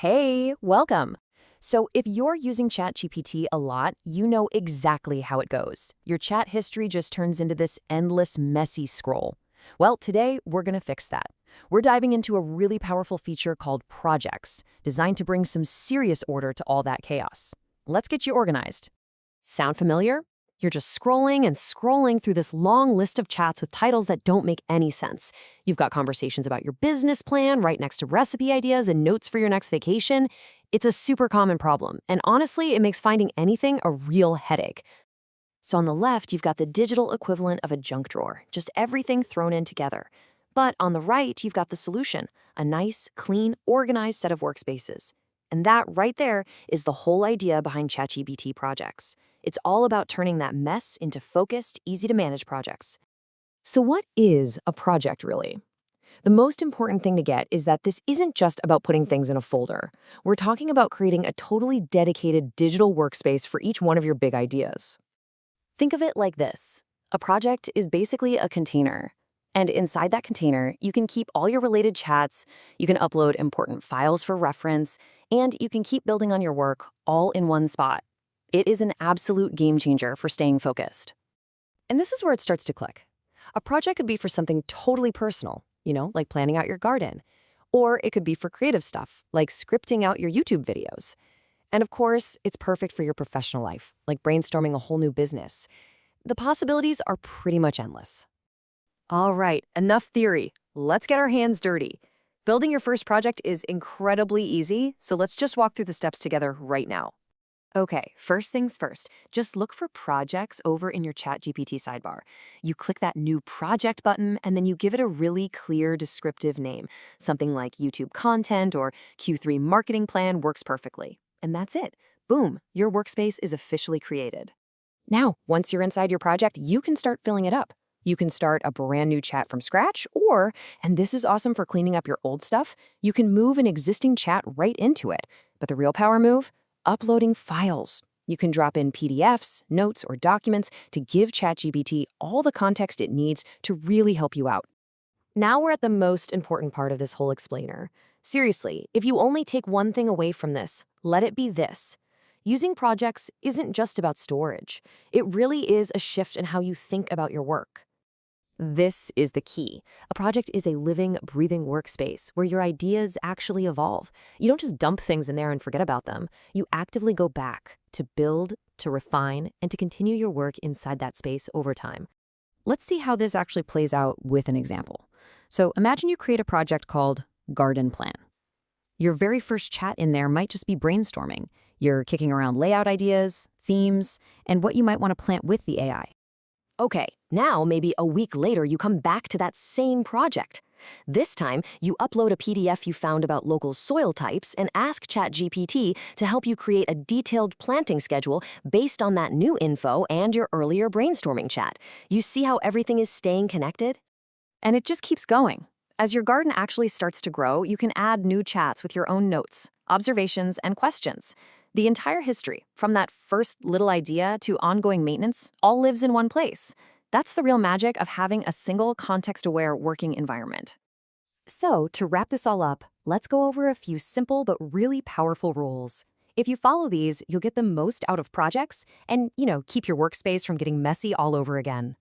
Hey, welcome. So, if you're using ChatGPT a lot, you know exactly how it goes. Your chat history just turns into this endless, messy scroll. Well, today we're going to fix that. We're diving into a really powerful feature called Projects, designed to bring some serious order to all that chaos. Let's get you organized. Sound familiar? You're just scrolling and scrolling through this long list of chats with titles that don't make any sense. You've got conversations about your business plan right next to recipe ideas and notes for your next vacation. It's a super common problem, and honestly, it makes finding anything a real headache. So on the left, you've got the digital equivalent of a junk drawer, just everything thrown in together. But on the right, you've got the solution, a nice, clean, organized set of workspaces. And that right there is the whole idea behind ChatGPT Projects. It's all about turning that mess into focused, easy-to-manage projects. So what is a project really? The most important thing to get is that this isn't just about putting things in a folder. We're talking about creating a totally dedicated digital workspace for each one of your big ideas. Think of it like this. A project is basically a container. And inside that container, you can keep all your related chats, you can upload important files for reference, and you can keep building on your work all in one spot. It is an absolute game changer for staying focused. And this is where it starts to click. A project could be for something totally personal, like planning out your garden. Or it could be for creative stuff, like scripting out your YouTube videos. And of course, it's perfect for your professional life, like brainstorming a whole new business. The possibilities are pretty much endless. All right, enough theory. Let's get our hands dirty. Building your first project is incredibly easy, so let's just walk through the steps together right now. Okay, first things first, just look for projects over in your ChatGPT sidebar. You click that new project button, and then you give it a really clear descriptive name. Something like YouTube content or Q3 marketing plan works perfectly. And that's it. Boom, your workspace is officially created. Now, once you're inside your project, you can start filling it up. You can start a brand new chat from scratch, or, and this is awesome for cleaning up your old stuff, you can move an existing chat right into it. But the real power move? Uploading files. You can drop in PDFs, notes, or documents to give ChatGPT all the context it needs to really help you out. Now we're at the most important part of this whole explainer. Seriously, if you only take one thing away from this, let it be this. Using projects isn't just about storage. It really is a shift in how you think about your work. This is the key. A project is a living, breathing workspace where your ideas actually evolve. You don't just dump things in there and forget about them. You actively go back to build, to refine, and to continue your work inside that space over time. Let's see how this actually plays out with an example. So imagine you create a project called Garden Plan. Your very first chat in there might just be brainstorming. You're kicking around layout ideas, themes, and what you might want to plant with the AI. Okay, now maybe a week later you come back to that same project. This time, you upload a PDF you found about local soil types and ask ChatGPT to help you create a detailed planting schedule based on that new info and your earlier brainstorming chat. You see how everything is staying connected? And it just keeps going. As your garden actually starts to grow, you can add new chats with your own notes, observations, and questions. The entire history, from that first little idea to ongoing maintenance, all lives in one place. That's the real magic of having a single context-aware working environment. So, to wrap this all up, let's go over a few simple but really powerful rules. If you follow these, you'll get the most out of projects and, keep your workspace from getting messy all over again.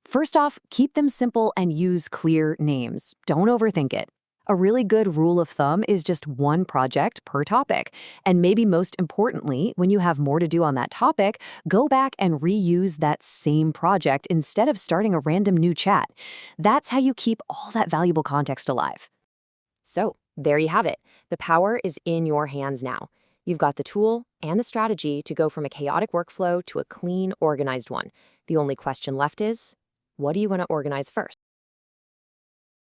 First off, keep them simple and use clear names. Don't overthink it. A really good rule of thumb is just one project per topic. And maybe most importantly, when you have more to do on that topic, go back and reuse that same project instead of starting a random new chat. That's how you keep all that valuable context alive. So, there you have it. The power is in your hands now. You've got the tool and the strategy to go from a chaotic workflow to a clean, organized one. The only question left is, what do you want to organize first?